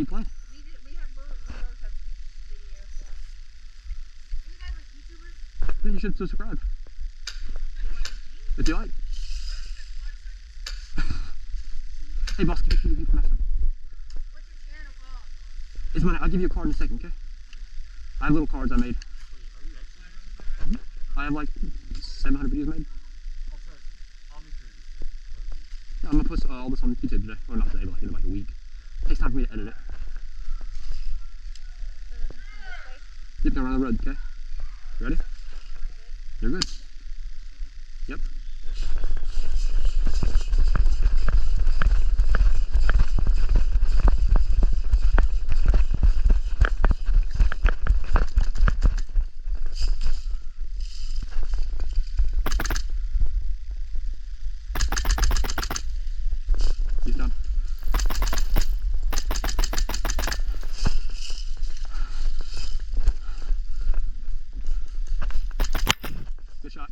keep playing. We both have video, so. Are you guys like YouTubers? Yeah, you should subscribe. If you like. Hey boss, can you mess up? What's your channel called? It's mine. I'll give you a card in a second, okay? I have little cards I made. I have like 700 videos made. Yeah, I'm gonna put all this on YouTube today. Or not today, but like in like a week. It takes time for me to edit it. So they're gonna come this way? Yep, they're around the road, okay? You ready? You're good. Yep. He's done. Good shot.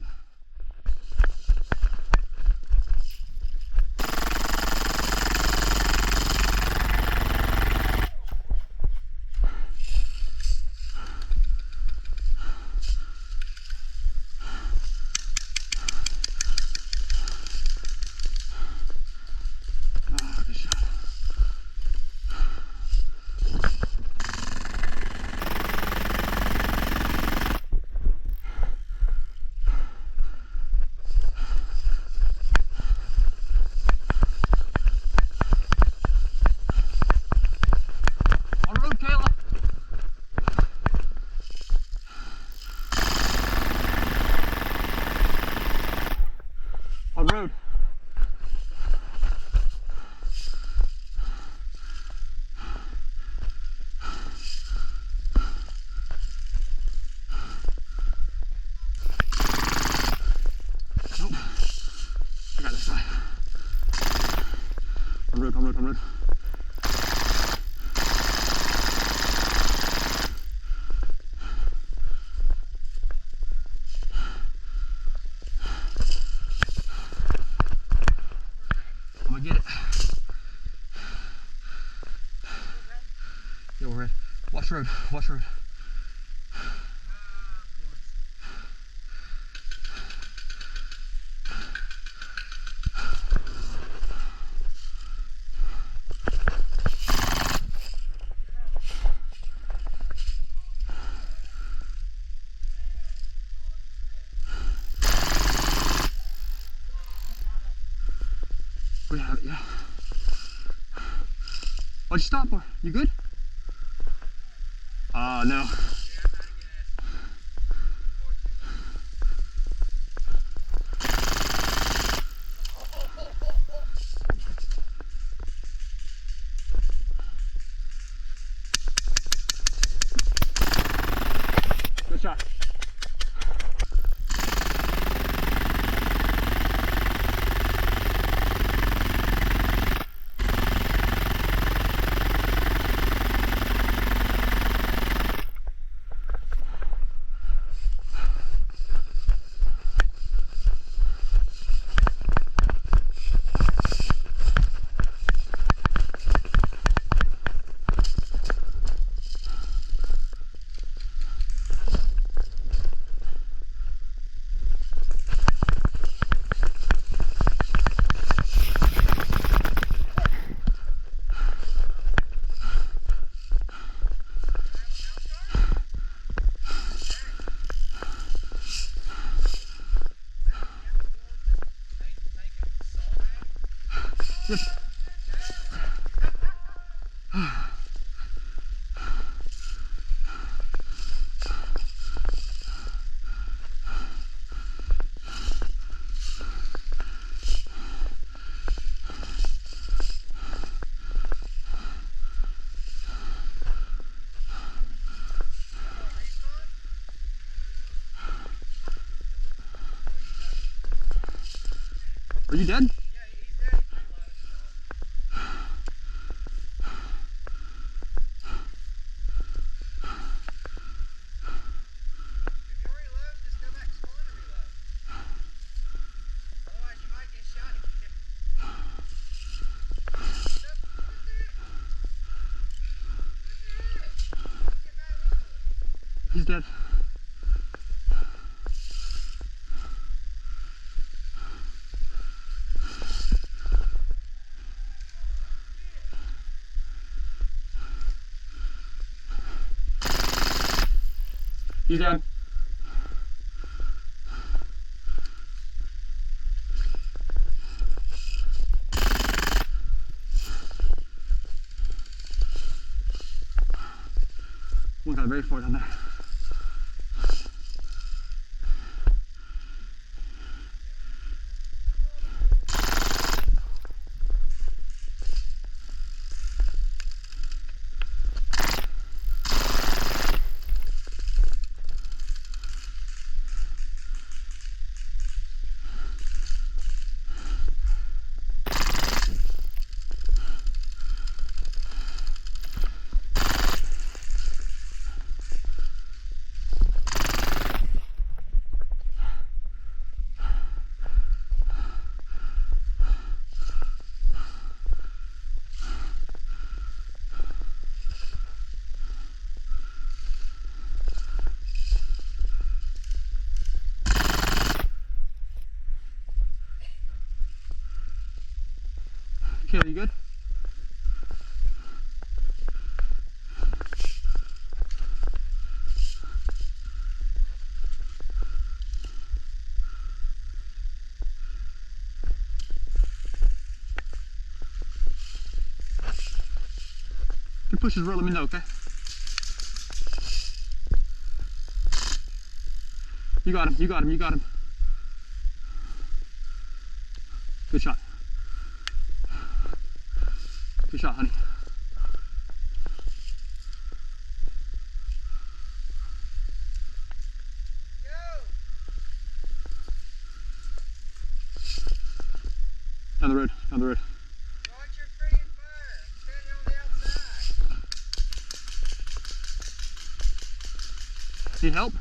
Ah, good shot. On the road, Kayla. On the road. Nope. I got this side. On road, on road, on road. I'm gonna get it. Yeah, we're red. Watch road, watch road. We have it, yeah. Why'd you stop for? You good? No. Good shot. Yep. Are you dead? he's dead. He's dead. One got very far down there. Kayla, you good? If you push his road, let me know, okay? You got him, you got him, you got him. Good shot. Good shot, honey. Down the road, down the road. Watch your freaking fire. I'm standing on the outside. Need help?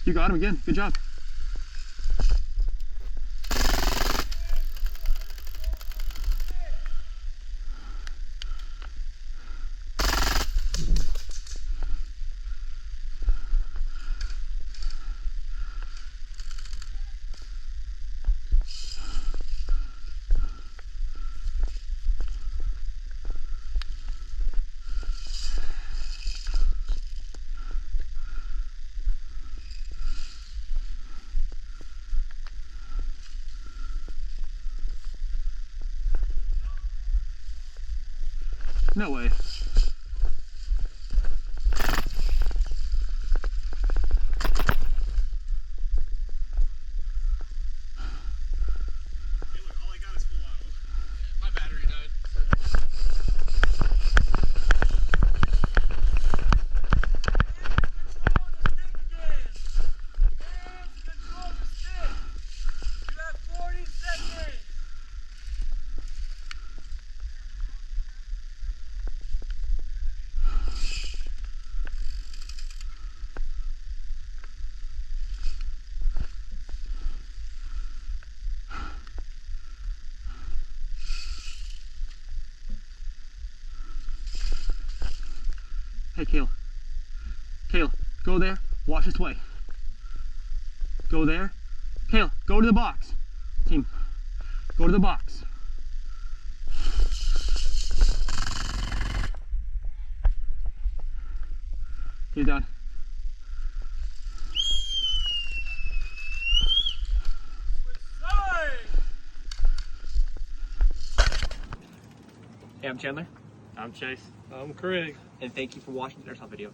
You got him again. Good job. No way. All I got is full auto. My battery died. Control the stick. You have 40 seconds. Hey, Kayla. Kayla, go there. Watch this way. Go there. Kayla, go to the box. Team, go to the box. He's done. Hey, I'm Chandler. I'm Chase. I'm Craig. And thank you for watching the Airsoft video.